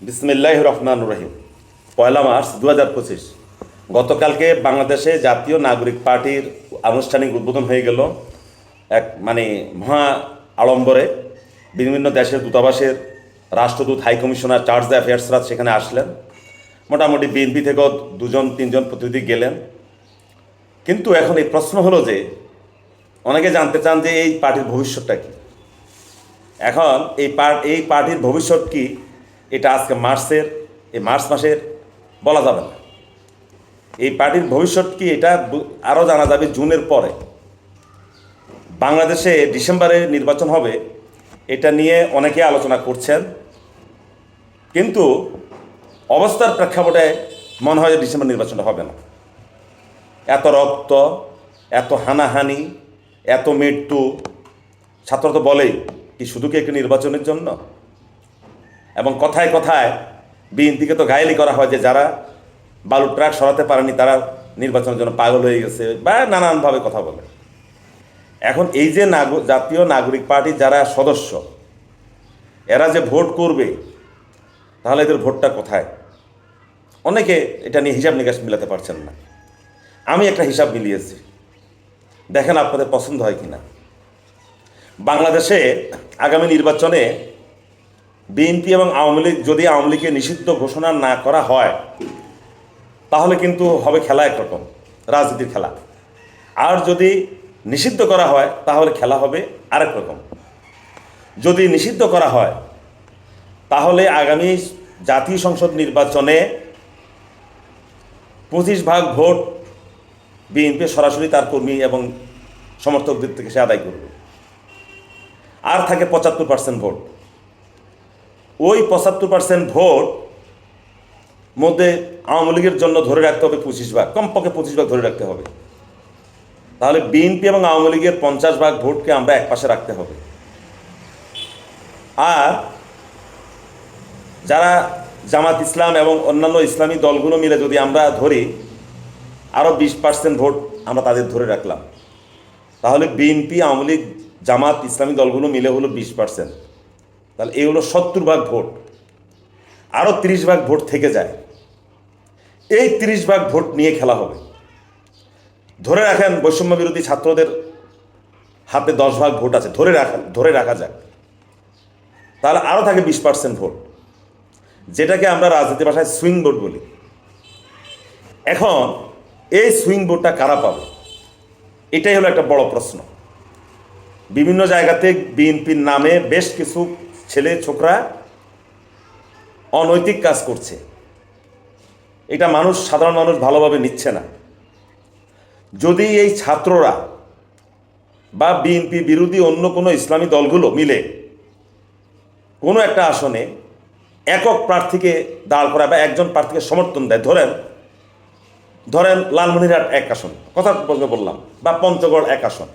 বিসমিল্লাহির রহমানির রহিম। 1 মার্চ 2025 গতকালকে বাংলাদেশে জাতীয় নাগরিক পার্টির আনুষ্ঠানিক উদ্বোধন হয়ে গেল। এক মহা আড়ম্বরে বিভিন্ন দেশের দূতাবাসের রাষ্ট্রদূত, হাইকমিশনার, চার্জ দ্য অ্যাফেয়ার্সরা সেখানে আসলেন। মোটামুটি বিএনপি থেকেও 2-3 প্রতিনিধি গেলেন। কিন্তু এখন এই প্রশ্ন হলো যে অনেকে জানতে চান যে এই পার্টির ভবিষ্যৎটা কী। এখন এই পার্টির ভবিষ্যৎ কী এটা আজকে মার্চ মাসের বলা যাবে না। এই পার্টির ভবিষ্যৎ কি এটা আরও জানা যাবে জুনের পরে। বাংলাদেশে ডিসেম্বরে নির্বাচন হবে, এটা নিয়ে অনেকে আলোচনা করছেন, কিন্তু অবস্থার প্রেক্ষাপটে মনে হয় যে ডিসেম্বর নির্বাচনটা হবে না। এত রক্ত, এত হানাহানি, এত মৃত্যু, ছাত্র তো বলেই কি শুধু কি একটি নির্বাচনের জন্য। এবং কথায় কথায় বিএনপিকে তো গায়েলি করা হয় যে যারা বালুর ট্রাক সরাতে পারেনি তারা নির্বাচনের জন্য পাগল হয়ে গেছে বা নানানভাবে কথা বলে। এখন এই যে জাতীয় নাগরিক পার্টির যারা সদস্য, এরা যে ভোট করবে, তাহলে এদের ভোটটা কোথায়? অনেকে এটা নিয়ে হিসাব নিকাশ মিলাতে পারছেন না। আমি একটা হিসাব মিলিয়েছি, দেখেন আপনাদের পছন্দ হয় কি না। বাংলাদেশে আগামী নির্বাচনে বিএনপি এবং আওয়ামী লীগ, যদি আওয়ামী লীগকে নিষিদ্ধ ঘোষণা না করা হয়, তাহলে কিন্তু হবে খেলা একরকম, রাজনীতির খেলা। আর যদি নিষিদ্ধ করা হয় তাহলে খেলা হবে আরেক রকম। যদি নিষিদ্ধ করা হয় তাহলে আগামী জাতীয় সংসদ নির্বাচনে 25% ভোট বিএনপি সরাসরি তার কর্মী এবং সমর্থকদের থেকে সে আদায় করবে। আর থাকে 75% ভোট। ওই 75% ভোট মধ্যে আওয়ামী লীগের জন্য ধরে রাখতে হবে 25%, কমপক্ষে 25% ধরে রাখতে হবে। তাহলে বিএনপি এবং আওয়ামী লীগের 50% ভোটকে আমরা একপাশে রাখতে হবে। আর যারা জামাত ইসলাম এবং অন্যান্য ইসলামী দলগুলো মিলে যদি আমরা ধরি আরও 20% ভোট আমরা তাদের ধরে রাখলাম, তাহলে বিএনপি, আওয়ামী লীগ, জামাত, ইসলামী দলগুলো মিলে হলো 20%। তাহলে এই হলো 70% ভোট। আরও 30% ভোট থেকে যায়। এই 30% ভোট নিয়ে খেলা হবে। ধরে রাখেন বৈষম্য বিরোধী ছাত্রদের হাতে 10% ভোট আছে, ধরে রাখা যাক, তাহলে আরও থাকে 20% ভোট, যেটাকে আমরা রাজনীতি ভাষায় সুইং ভোট বলি। এখন এই সুইং ভোটটা কারা পাবে, এটাই হলো একটা বড় প্রশ্ন। বিভিন্ন জায়গাতে বিএনপির নামে বেশ কিছু ছেলে ছোকরা অনৈতিক কাজ করছে, এটা সাধারণ মানুষ ভালোভাবে নিচ্ছে না। যদি এই ছাত্ররা বা বিএনপি বিরোধী অন্য কোনো ইসলামী দলগুলো মিলে কোনো একটা আসনে একক প্রার্থীকে দাঁড় করা বা একজন প্রার্থীকে সমর্থন দেয়, ধরেন লালমনিরহাট 1 আসন, কথা বললাম, বা পঞ্চগড় 1 আসন,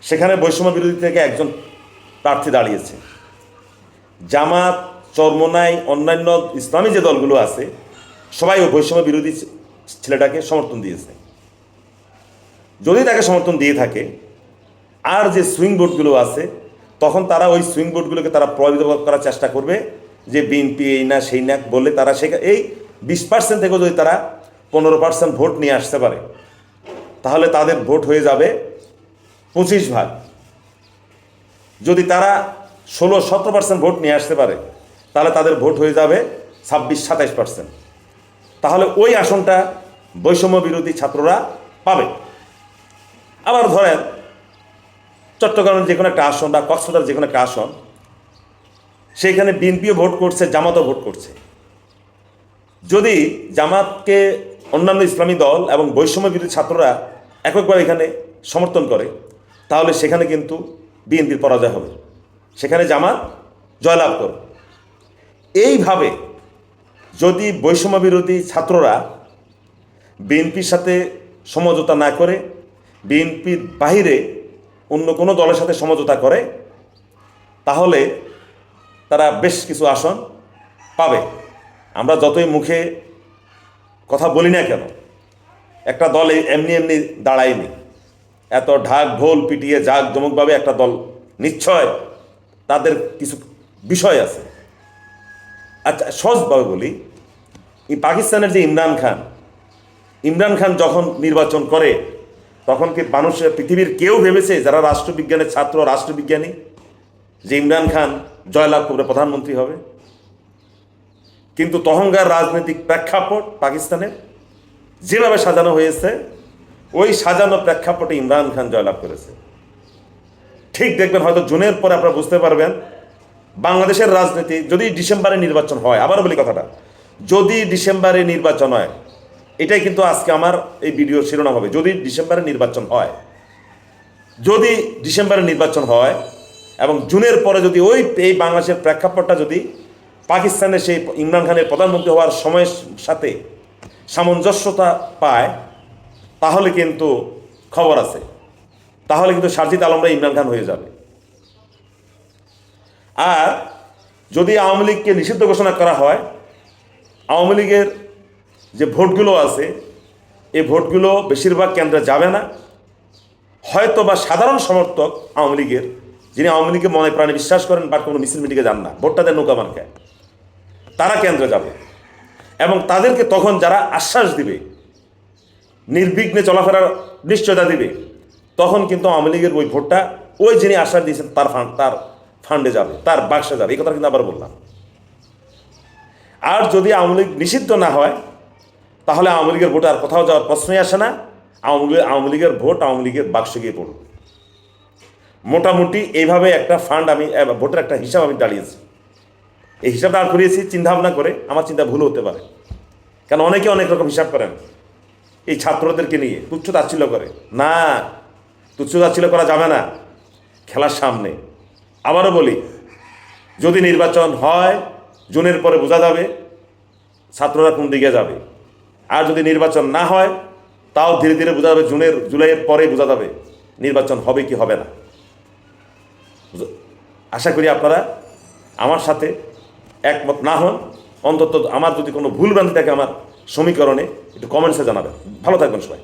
সেখানে বৈষম্য বিরোধী থেকে একজন প্রার্থী দাঁড়িয়েছে। জামাত, চরমোনাই, অন্যান্য ইসলামী যে দলগুলো আছে সবাই ওই বৈষম্য বিরোধী ছেলেটাকে সমর্থন দিয়েছে। যদি তাকে সমর্থন দিয়ে থাকে, আর যে সুইং ভোটগুলো আছে, তখন তারা ওই সুইং ভোটগুলোকে তারা প্রভাবিত করার চেষ্টা করবে যে বিএনপি এই না সেই না বলে তারা এই 20% থেকেও যদি তারা 15% ভোট নিয়ে আসতে পারে, তাহলে তাদের ভোট হয়ে যাবে 25%। যদি তারা 16-17% ভোট নিয়ে আসতে পারে, তাহলে তাদের ভোট হয়ে যাবে 26-27%। তাহলে ওই আসনটা বৈষম্য বিরোধী ছাত্ররা পাবে। আবার ধরেন চট্টগ্রামের যে কোনো একটা আসন বা কক্সবাজার যে কোনো একটা আসন, সেইখানে বিএনপিও ভোট করছে, জামাতও ভোট করছে। যদি জামাতকে অন্যান্য ইসলামী দল এবং বৈষম্য বিরোধী ছাত্ররা এককভাবে এখানে সমর্থন করে, তাহলে সেখানে কিন্তু বিএনপির পরাজয় হবে, সেখানে জামাত জয়লাভ করবে। এইভাবে যদি বৈষম্য বিরোধী ছাত্ররা বিএনপির সাথে সমঝোতা না করে, বিএনপির বাহিরে অন্য কোনো দলের সাথে সমঝোতা করে, তাহলে তারা বেশ কিছু আসন পাবে। আমরা যতই মুখে কথা বলি না কেন, একটা দল এমনি দাঁড়ায়নি। এত ঢাক ঢোল পিটিয়ে জাঁকজমকভাবে একটা দল, নিশ্চয় তাদের কিছু বিষয় আছে। আচ্ছা, সহজভাবে বলি, এই পাকিস্তানের যে ইমরান খান যখন নির্বাচন করে, তখন কি মানুষের পৃথিবীর কেউ ভেবেছে, যারা রাষ্ট্রবিজ্ঞানের ছাত্র, রাষ্ট্রবিজ্ঞানী, যে ইমরান খান জয়লাভ করে প্রধানমন্ত্রী হবে? কিন্তু তখনকার রাজনৈতিক প্রেক্ষাপট পাকিস্তানের যেভাবে সাজানো হয়েছে, ওই সাজানো প্রেক্ষাপটে ইমরান খান জয়লাভ করেছে। ঠিক দেখবেন, হয়তো জুনের পরে আপনারা বুঝতে পারবেন বাংলাদেশের রাজনীতি, যদি ডিসেম্বরে নির্বাচন হয়, আবারও বলি কথাটা, যদি ডিসেম্বরে নির্বাচন হয়, এটাই কিন্তু আজকে আমার এই ভিডিওর শিরোনাম হবে, যদি ডিসেম্বরে নির্বাচন হয়। যদি ডিসেম্বরে নির্বাচন হয় এবং জুনের পরে যদি এই বাংলাদেশের প্রেক্ষাপটটা যদি পাকিস্তানের সেই ইমরান খানের প্রধানমন্ত্রী হওয়ার সময়ের সাথে সামঞ্জস্যতা পায়, তাহলে কিন্তু খবর আছে, তাহলে কিন্তু শারজিদ আলমরা ইমরান খান হয়ে যাবে। আর যদি আওয়ামী লীগকে নিষিদ্ধ ঘোষণা করা হয়, আওয়ামী লীগের যে ভোটগুলো আছে, এই ভোটগুলো বেশিরভাগ কেন্দ্রে যাবে না, হয়তো বা সাধারণ সমর্থক আওয়ামী লীগের, যিনি আওয়ামী লীগকে মনে প্রাণে বিশ্বাস করেন বা কোনো মিছিল মিটিংয়ে যান না, ভোটটা দেন নৌকা মার্কায়, তারা কেন্দ্রে যাবে। এবং তাদেরকে তখন যারা আশ্বাস দিবে, নির্বিঘ্নে চলাফেরার নিশ্চয়তা দিবে, তখন কিন্তু আওয়ামী লীগের ওই ভোটটা ওই যিনি আশ্বাস দিয়েছেন তার ফান্ডে যাবে, তার বাক্সে যাবে। এই কথা কিন্তু আবার বললাম। আর যদি আওয়ামী লীগ নিষিদ্ধ না হয়, তাহলে আওয়ামী লীগের ভোট আর কোথাও যাওয়ার প্রশ্নই আসে না। আওয়ামী লীগের ভোট আওয়ামী লীগের বাক্সে গিয়ে পড়বে। মোটামুটি এইভাবে একটা ফান্ড, আমি ভোটের একটা হিসাব আমি দাঁড়িয়েছি। এই হিসাব দাঁড় করিয়েছি চিন্তা ভাবনা করে, আমার চিন্তা ভুল হতে পারে, কারণ অনেকে অনেক রকম হিসাব করেন এই ছাত্রদেরকে নিয়ে, তুচ্ছ তাচ্ছিল্য করে। না, তুচ্ছ তাচ্ছিল্য করা যাবে না খেলার সামনে। আবারও বলি, যদি নির্বাচন হয়, জুনের পরে বোঝা যাবে ছাত্ররা কোন দিকে যাবে। আর যদি নির্বাচন না হয়, তাও ধীরে ধীরে বোঝা যাবে, জুলাইয়ের পরে বোঝা যাবে নির্বাচন হবে কি হবে না। আশা করি আপনারা আমার সাথে একমত না হন, অন্তত আমার যদি কোনো ভুল ভ্রান্তি থাকে আমার সমীকরণে একটু কমেন্টসে জানাবেন। ভালো থাকবেন সবাই।